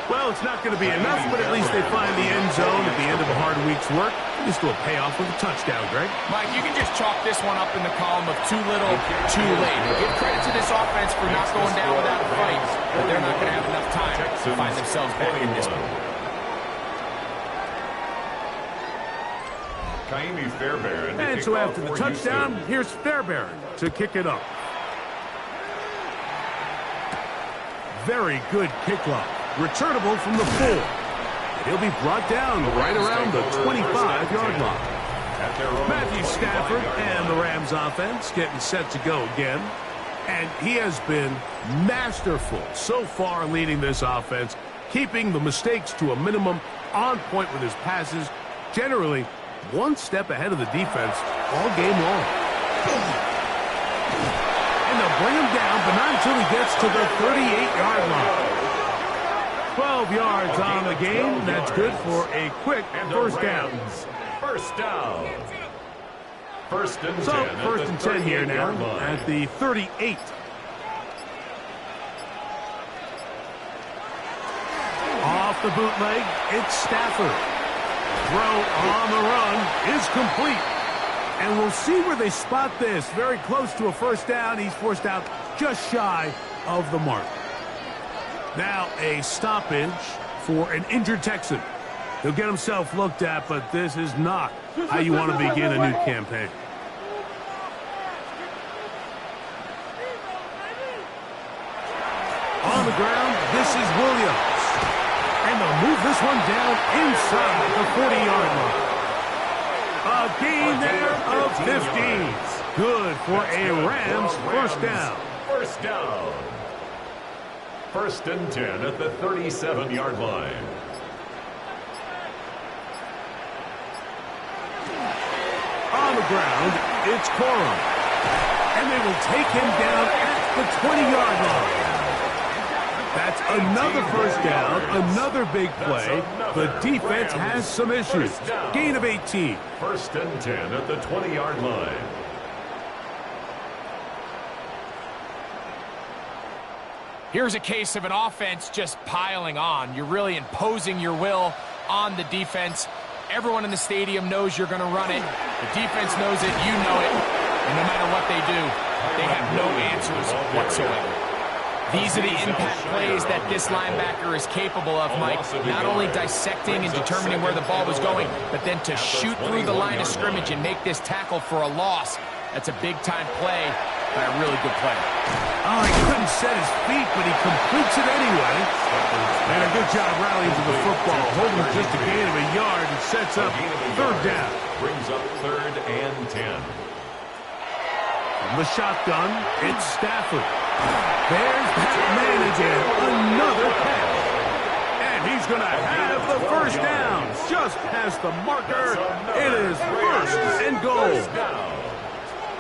Well, it's not going to be enough, but at least they find the end zone at the end of a hard week's work. Just a payoff with a touchdown, Greg. Mike, you can just chalk this one up in the column of too little, too late. Give credit to this offense for not going down without a fight, but they're not going to have enough time to find themselves back in this one. And so after the touchdown, here's Fairbairn to kick it up. Very good kickoff. Returnable from the 4. He'll be brought down right around the 25-yard line. Matthew Stafford and the Rams offense getting set to go again. And he has been masterful so far leading this offense, keeping the mistakes to a minimum, on point with his passes, generally one step ahead of the defense all game long. And they'll bring him down, but not until he gets to the 38-yard line. 12 yards on the game. That's good for a quick first down. First down. First and 10. So, first and 10 here now at the 38. Off the bootleg, it's Stafford. Throw on the run is complete. And we'll see where they spot this. Very close to a first down. He's forced out just shy of the mark. Now a stoppage for an injured Texan. He'll get himself looked at, but this is not how you want to begin a new campaign. On the ground, this is Williams. And they'll move this one down inside the 40-yard line. A gain there of 15. Good for a Rams first down. First down. First and 10 at the 37-yard line. On the ground, it's Corum. And they will take him down at the 20-yard line. That's another first down, another big play. The defense has some issues. Gain of 18. First and 10 at the 20-yard line. Here's a case of an offense just piling on. You're really imposing your will on the defense. Everyone in the stadium knows you're going to run it. The defense knows it. You know it. And no matter what they do, they have no answers whatsoever. These are the impact plays that this linebacker is capable of, Mike. Not only dissecting and determining where the ball was going, but then to shoot through the line of scrimmage and make this tackle for a loss. That's a big-time play by a really good player. Oh, he couldn't set his feet, but he completes it anyway. And a good job rallying to the football. Holding just a gain of a yard and sets up third down. Brings up third and 10. From the shotgun, it's Stafford. There's that man again. Another pass. And he's going to have the first down. Just past the marker. It is first and goal.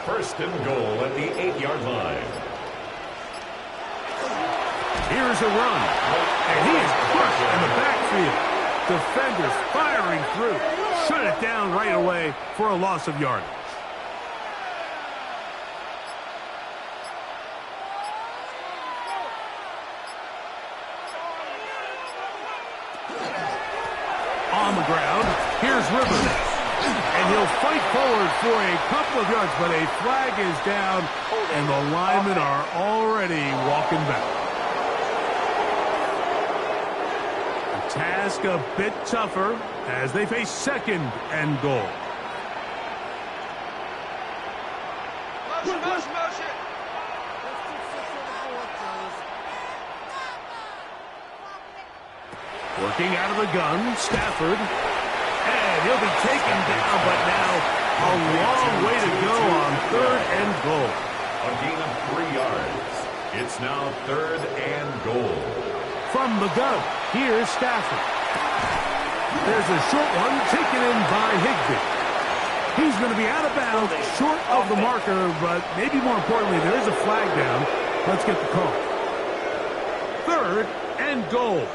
First and goal at the 8-yard line. Here's a run. And he is crushed in the backfield. Defenders firing through. Shut it down right away for a loss of yardage. On the ground, here's Rivers. And he'll fight forward for a couple of yards, but a flag is down, and the linemen are already walking back. The task a bit tougher as they face second and goal. Working out of the gun, Stafford. And he'll be taken down, but now a long way to go on third and goal. A gain of 3 yards. It's now third and goal. From the gun, here's Stafford. There's a short one taken in by Higbee. He's going to be out of bounds, short of the marker, but maybe more importantly, there is a flag down. Let's get the call. 3rd and goal.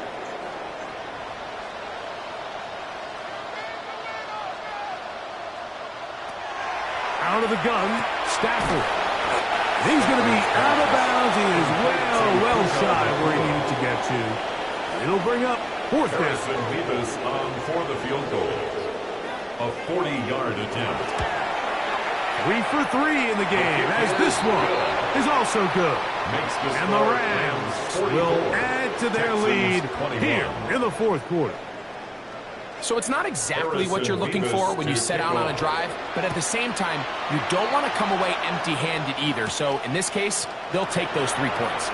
Out of the gun, Stafford. He's going to be out of bounds. He is well shy where he needed to get to. It'll bring up 4th down. Harrison Beavis on for the field goal. A 40-yard attempt. 3 for 3 in the game, as this one is also good. And the Rams will add to their lead here in the 4th quarter. So it's not exactly what you're looking for when you set out on a drive, but at the same time, you don't want to come away empty-handed either. So in this case, they'll take those 3 points.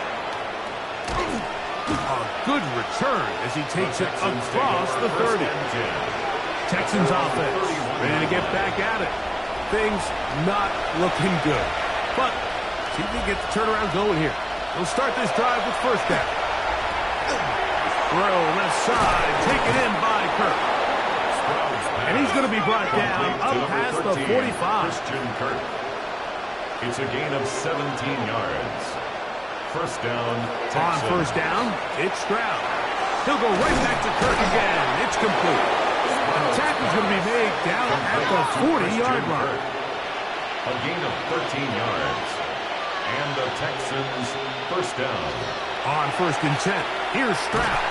A good return as he takes it across the 30. Texans offense ready to get back at it. Things not looking good. But see if he can get the turnaround going here. He'll start this drive with 1st down. Throw left side, taken in by Kirk. And he's going to be brought down up past the 45. Christian Kirk. It's a gain of 17 yards. 1st down, Texans. On 1st down, it's Stroud. He'll go right back to Kirk again. It's complete. The tackle's going to be made down at the 40-yard line. A gain of 13 yards. And the Texans 1st down. On 1st and 10, here's Stroud.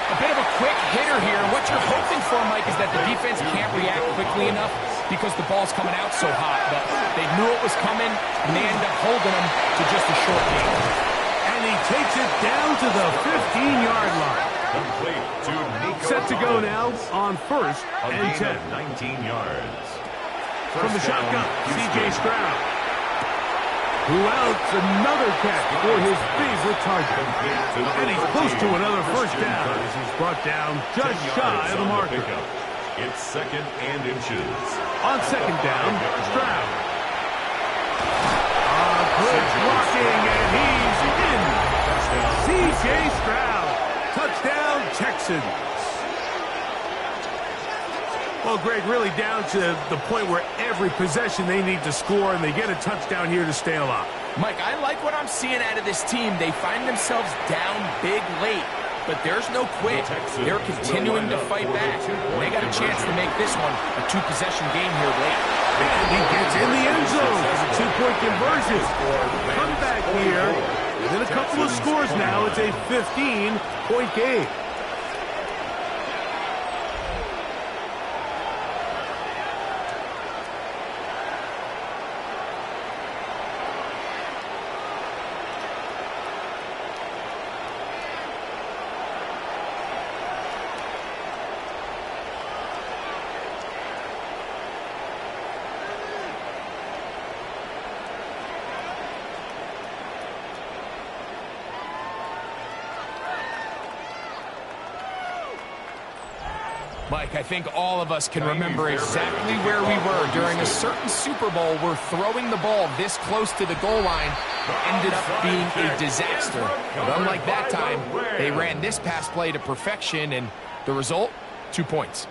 A bit of a quick hitter here. What you're hoping for, Mike, is that the defense can't react quickly enough because the ball's coming out so hot. But they knew it was coming, and they ended up holding them to just a short game. And he takes it down to the 15-yard line. Complete to Nico. Set to go now on 1st and 10. 19 yards. From the shotgun, C.J. Stroud. Who outs another catch for his favorite target. And he's close to another 1st down as he's brought down just shy of the marker. It's 2nd and inches. On 2nd down, Stroud. Good blocking, and he's in. C.J. Stroud. Touchdown, Texans. Well, Greg, really down to the point where every possession they need to score, and they get a touchdown here to stay alive. Mike, I like what I'm seeing out of this team. They find themselves down big late, but there's no quit. They're continuing to fight back. They got a chance to make this one a 2-possession game here late. And he gets in the end zone for the 2-point conversion. Come back here. Within a couple of scores now, it's a 15-point game. Mike, I think all of us can remember exactly where we were during a certain Super Bowl where throwing the ball this close to the goal line ended up being a disaster. But unlike that time, they ran this pass play to perfection, and the result, 2 points.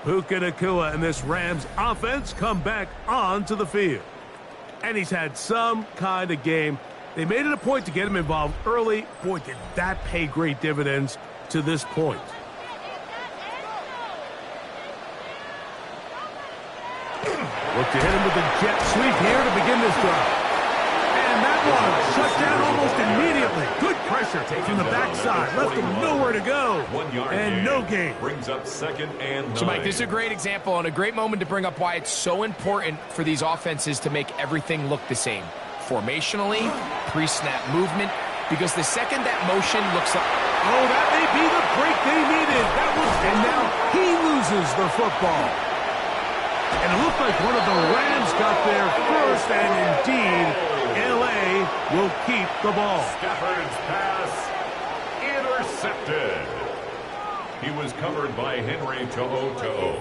Puka Nacua and this Rams offense come back onto the field. And he's had some kind of game. They made it a point to get him involved early. Boy, did that pay great dividends to this point. Look to hit him with a jet sweep here to begin this drive. And that one shut down almost immediately. Good pressure from the backside. Left him nowhere to go. 1 yard and no gain. Brings up 2nd and 9. So, Mike, this is a great example and a great moment to bring up why it's so important for these offenses to make everything look the same. Formationally, pre-snap movement, because the second that motion looks up... Oh, that may be the break they needed. And now he loses the football. And it looked like one of the Rams got there first, and indeed, L.A. will keep the ball. Stafford's pass intercepted. He was covered by Henry To'o.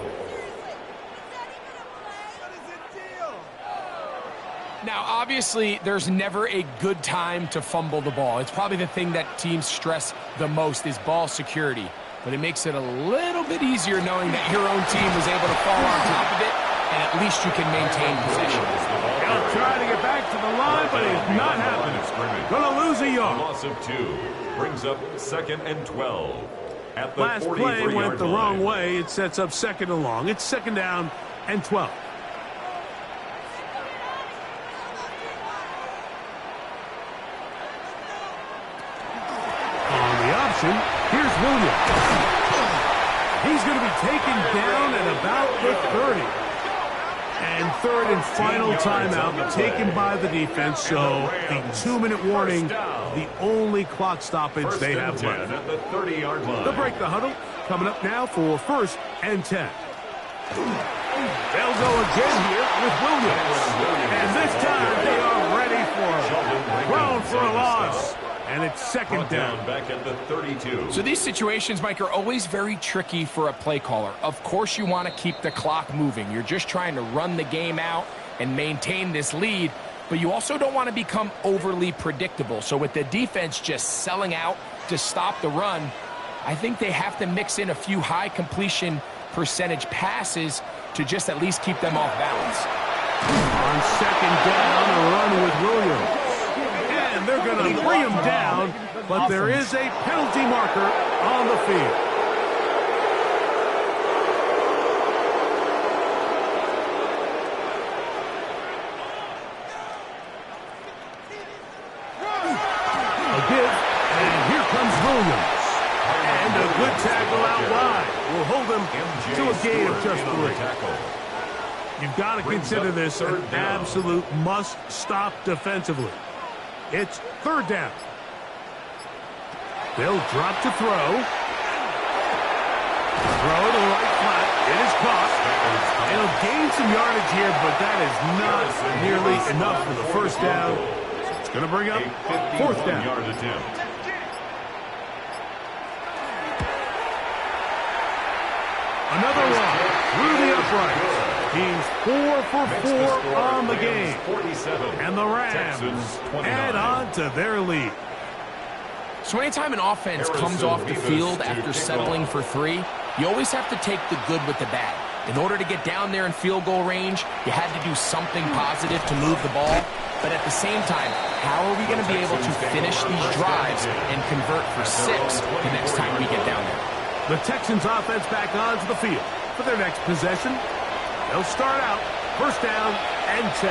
Now, obviously, there's never a good time to fumble the ball. It's probably the thing that teams stress the most is ball security. But it makes it a little bit easier knowing that your own team was able to fall on top of it, and at least you can maintain possession. He'll try to get back to the line, but it's not happening. Gonna lose a yard. Loss of 2 brings up 2nd and 12. At the Last play went the wrong line. way. It sets up 2nd and long. It's 2nd down and 12. On the option, here's Williams. He's going to be taken down at about the 30. And 3rd and final timeout taken by the defense. So the 2-minute warning, the only clock stoppage they have left. At the 30-yard line. They'll break the huddle. Coming up now for 1st and 10. They'll go again here with Williams. And this time they are ready for him. Thrown for a loss. And it's 2nd down. Back at the 32. So these situations, Mike, are always very tricky for a play caller. Of course you want to keep the clock moving. You're just trying to run the game out and maintain this lead, but you also don't want to become overly predictable. So with the defense just selling out to stop the run, I think they have to mix in a few high completion percentage passes to just at least keep them off balance. On 2nd down, a run with Williams. And they're going to bring him down, but there is a penalty marker on the field. A give, and here comes Williams. And a good tackle out wide will hold him to a gain of just 3. You've got to consider this an absolute must-stop defensively. It's 3rd down. They'll drop to throw. Throw to the right flat. It is caught. It'll gain some yardage here, but that is not nearly enough for the 1st down. So it's going to bring up 4th down. Yard attempt. Another one through the upright. He's 4 for 4 on the game. 47. And the Rams add on to their lead. So anytime an offense comes off the field after settling for 3, you always have to take the good with the bad. In order to get down there in field goal range, you had to do something positive to move the ball. But at the same time, how are we going to be able to finish these drives and convert for 6 the next time we get down there? The Texans offense back onto the field for their next possession. They'll start out 1st down and 10.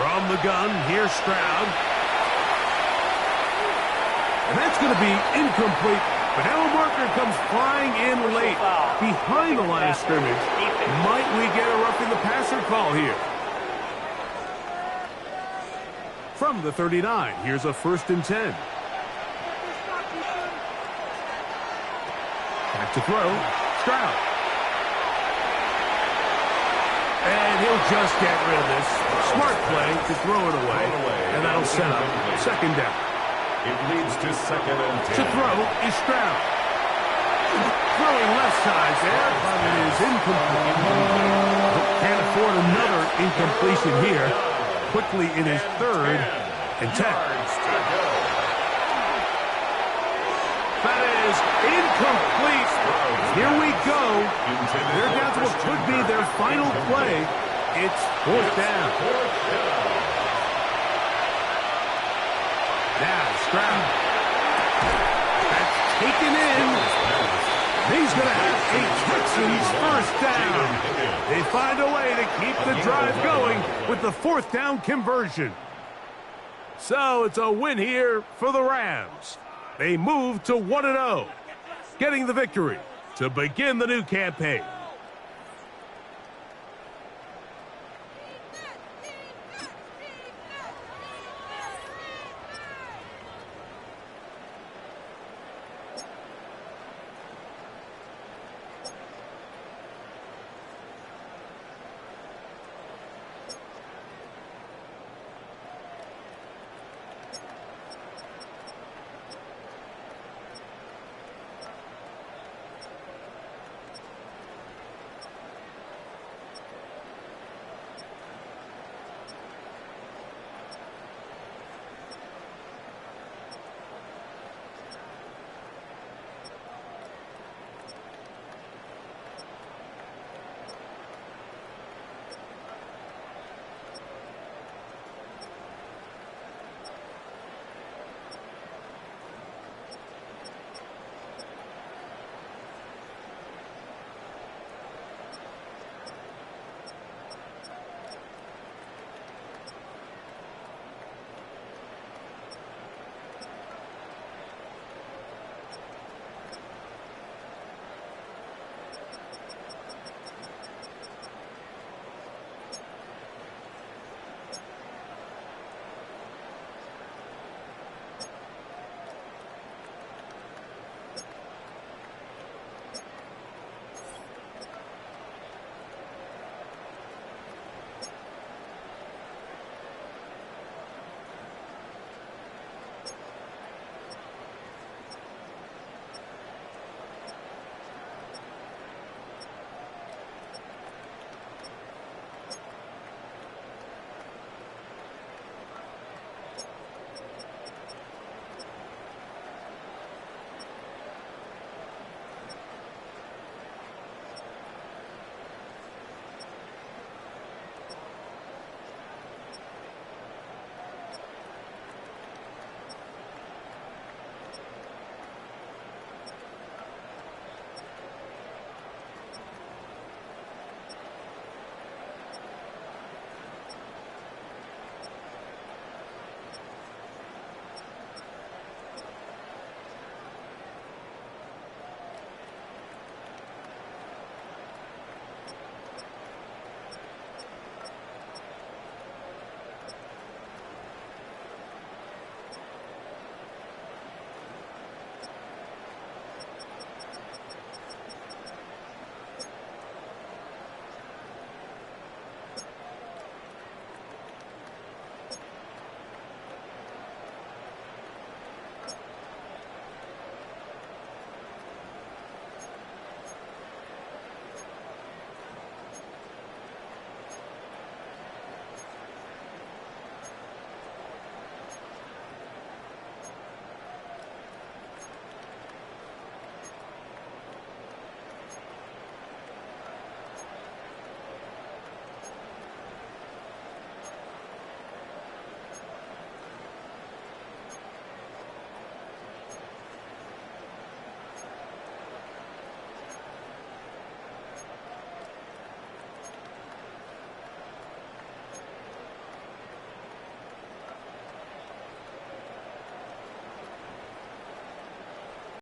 From the gun, here's Stroud. And that's going to be incomplete. But now a marker comes flying in late behind the line of scrimmage. Might we get a roughing the passer call here? From the 39, here's a 1st and 10. Back to throw. Stroud. And he'll just get rid of this. Smart play to throw it away. And that'll set up 2nd down. It leads to 2nd and 10. To throw is Stroud. Throwing left side there, but it is incomplete. Can't afford another incompletion here. Quickly in his 3rd and 10. That is incomplete. Here we go. They're down to what could be their final play. It's 4th down. Now Stroud. That's taken in. He's going to have a Texans 1st down. They find a way to keep the drive going with the 4th down conversion. So it's a win here for the Rams. They move to 1-0, getting the victory to begin the new campaign.